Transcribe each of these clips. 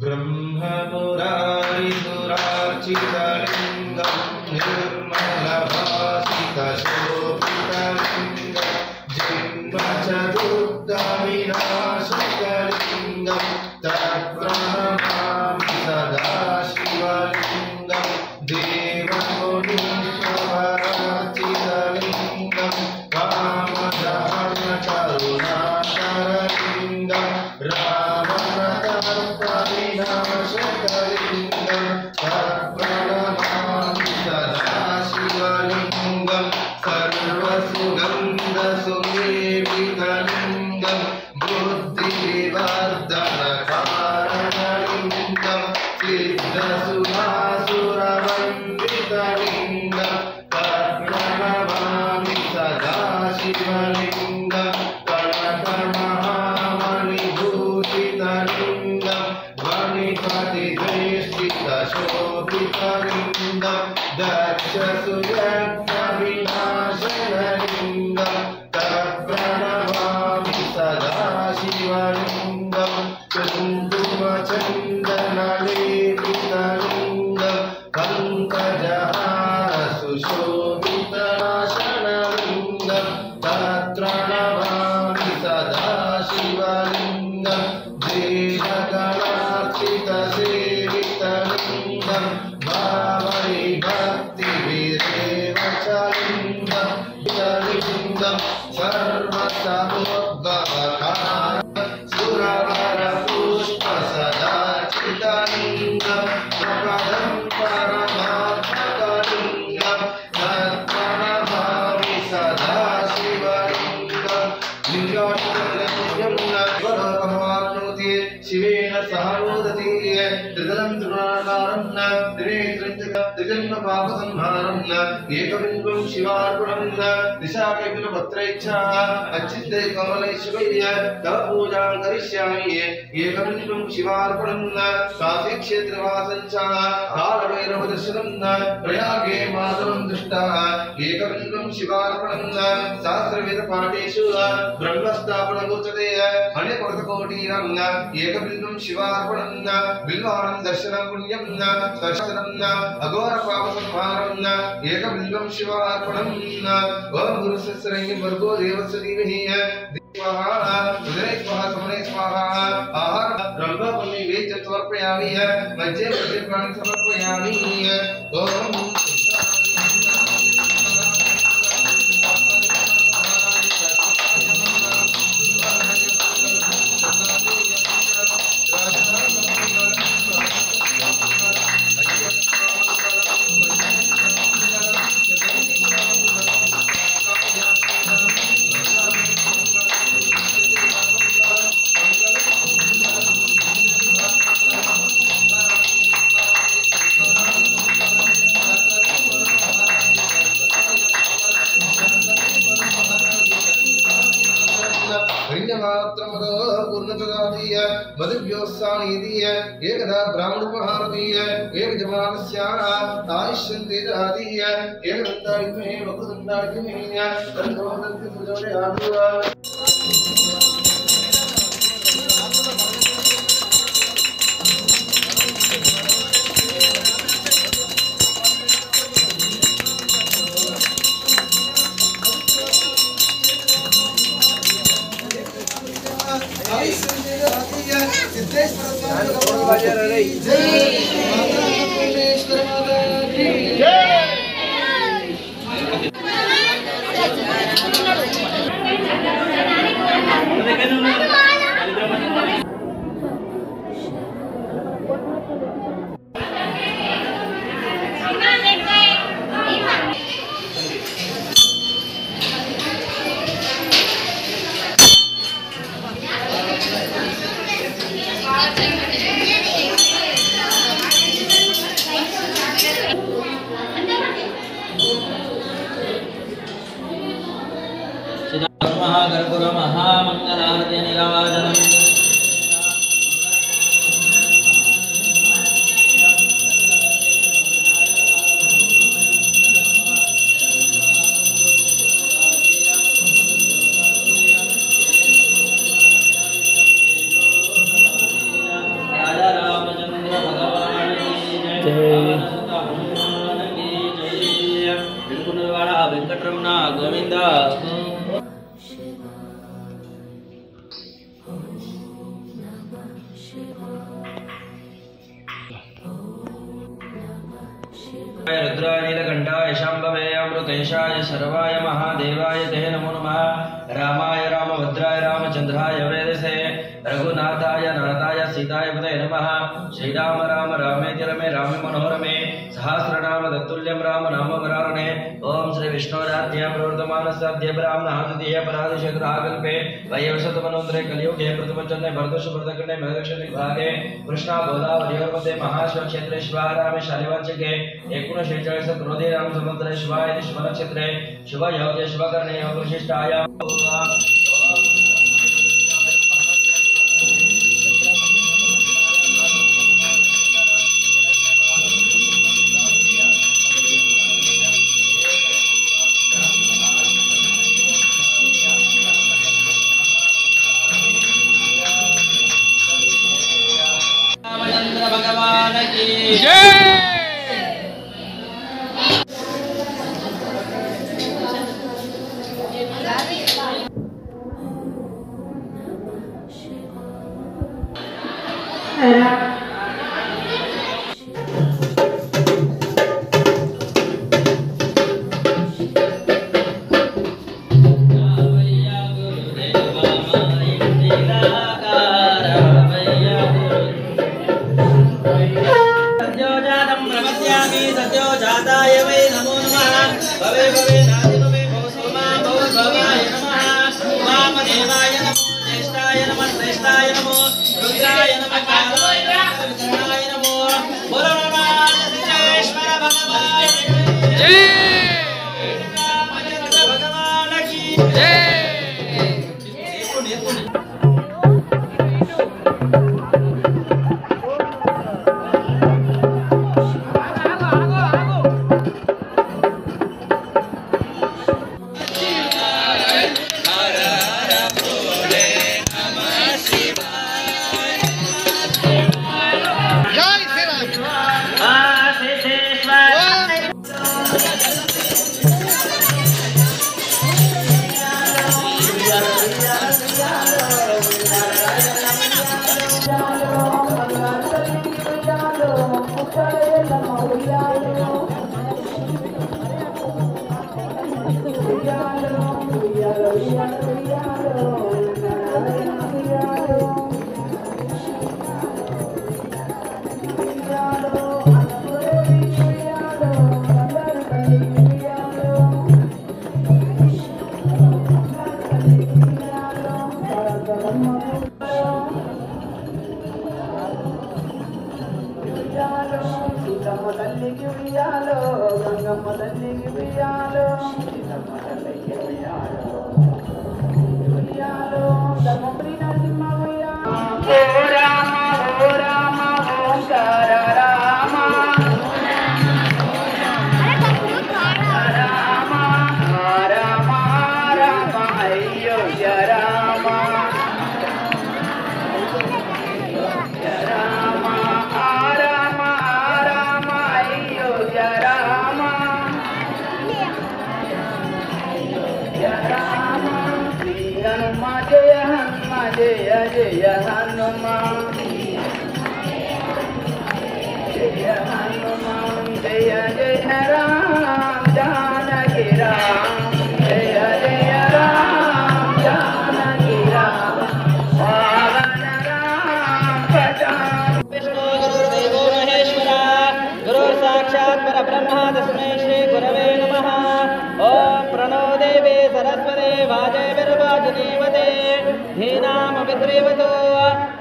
ब्रह्ममुरारिसुरार्चितलिङ्गं निर्मलभासितशोभितलिङ्गं जन्मचतुर्दविनाशकलिङ्गं तत्प्रणमामि सदा शिवलिङ्गं देवमुनीश्वरार्चितलिङ्गं कामदहनकरुणाकरलिङ्गं रावणदर्पविनाशकलिङ्गं तत्प्रणमामि सदा शिवलिङ्गं सर्वसुगन्धसुलेपितलिङ्गं बुद्धिविवर्धनकारणलिङ्गं सिद्धसुरासुरवन्दितलिङ्गं तत्प्रणमामि सदा शिवलिङ्गं कनकमहामणिभूषितलिङ्गं वणिपतिवेष्टितशोभितलिङ्गं दक्षसुयज्ञविनाशनलिङ्गं तत्प्रणमामि सदा शिवलिङ्गं कुङ्कुमचन्दनलेपितलिङ्गं पङ्कजहारसुशोभितनाशनलिङ्गं तत्प्रणमामि सदा शिवलिङ्गं देशकलार्चितसेवितलिङ्गं भावै भक्तिभिरेव च लिङ्गं लिङ्गं सर्वसमुद्भवकार सुरवरपुष्पसदाचितलिङ्गं प्रपदं परमात्मकलिङ्गं तत्प्रणमामि सदा शिवलिङ्गं लिङ्गोपमाप्नोति शिवेन सह मोदति त्रिदलं त्रिगुणाकारं त्रिजन्मपापसंहारं एकबिन्दुं शिवार्पणं दिशाकेबिलपत्रैच्छा अच्छिद्दै कमलैश्वर्य तव पूजां करिष्यामि एकबिन्दुं शिवार्पणं काशीक्षेत्रवासं च कालभैरवदर्शनं प्रयागे माधवं दृष्टा एकबिन्दुं शिवार्पणं शास्त्रवेदपाठेषु ब्रह्मस्थापनगोचते अनेककोटिरं एकबिन्दुं शिवार्पणं बिल्वानं दर्शनं पुण्यं दर्शनं अघोरपापसंहारं एकबिन्दुं शिवार्पणं ओम गुरुसहस्रैः भर्गो देवस्य धीमहि स्वाहा उदरे स्वाहा समने स्वाहा आहार ब्रह्मपुण्य वेद समर्पयामि मज्जे प्राण समर्पयामि ओम मधुव्योत्सानीय एकदा ब्राह्मणोपहारदीय एकजमानस्य आयुष्यन्तेरादीय एकदन्तायुमे वक्रदन्तायुमे तन्नोदन्ति सुजोदयादुः जय नमः कर्पूर महामंगलारति निराजनम् वेंकटरमण गोविंद रुद्राय नीलकंठाय शांभवे अमृतेशाय शर्वाय महादेवाय ते नमो नमः रामाय रामभद्राय रामचंद्राय वेदसे रघुनाथाय नाथाय सीताय पते नमः श्रीराम राम रामेति रमे रामे मनोरमे सहस्रनाम तत्तुल्यं राम नाम वरानने ओम श्री विष्णुराध्य प्रवर्तमानस्याध्य ब्राह्मणः द्वितीय परादिशेखराकल्पे वैवशतमनोन्तरे कलियुगे प्रथमचन्ने भरतवर्ष भरतखण्डे मेघक्षणे विभागे कृष्णा गोदावरीवर्पते महाशिवक्षेत्रे शिवारामे शालिवार्चिके 1946 क्रोधे राम संवत्सरे शिवाय शिवनक्षत्रे शिवयोगे शिवकर्णे योग विशिष्टायां भगवान की जय।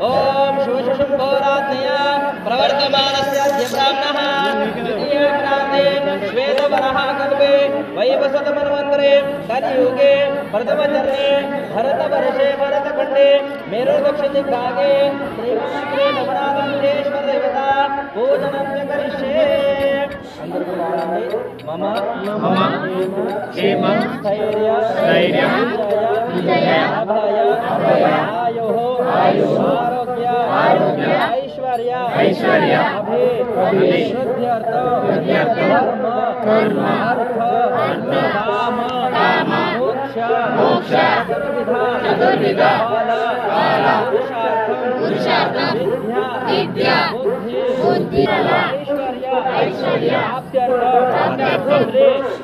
ओम शुभशुभोरात्मया प्रवर्तमानस्य ब्राह्मणः द्वितीय प्रान्ते श्वेतवरः कल्पे वै वसुतमन्वन्तरे कलियुगे प्रथमचरणे भरतवर्षे भरतखण्डे मेरुदक्षिणदिग्भागे श्रीमन्त्रे नवनाथेश्वर देवता पूजनं च करिष्ये मम मम क्षेम स्थैर्य विजय अभय आयुः आरोग्य ऐश्वर्य अभिवृद्ध्यर्थ कर्म अर्थ काम मोक्ष चतुर्विधा पुरुषार्थम विद्या बुद्धि ऐश्वर्य आप्त्यर्थ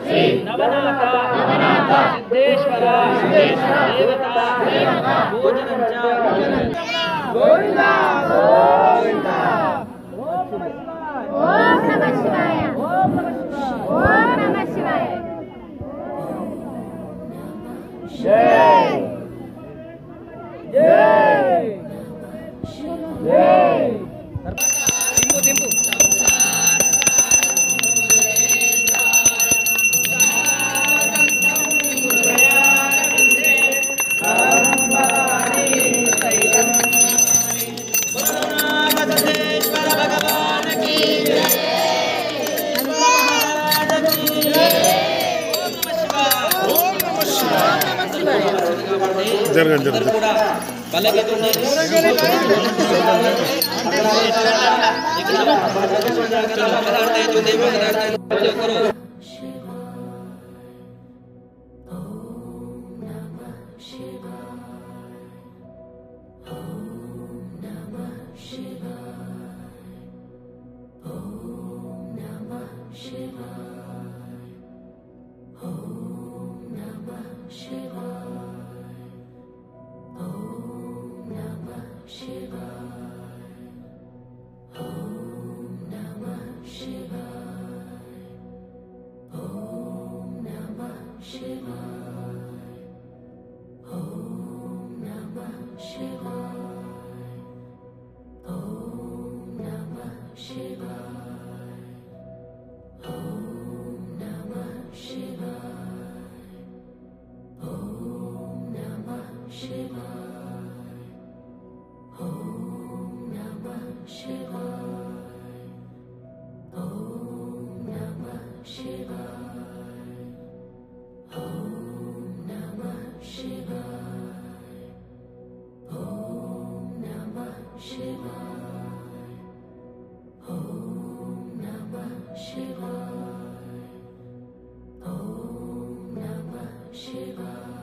श्री नवनाथ सिद्धेश्वर देवता पूजनं च गोविंदा गोविंदा ओम नमः शिवाय ओम नमः शिवाय जय जय जय टिंपू కూడా బలగెత్తుని Shiva.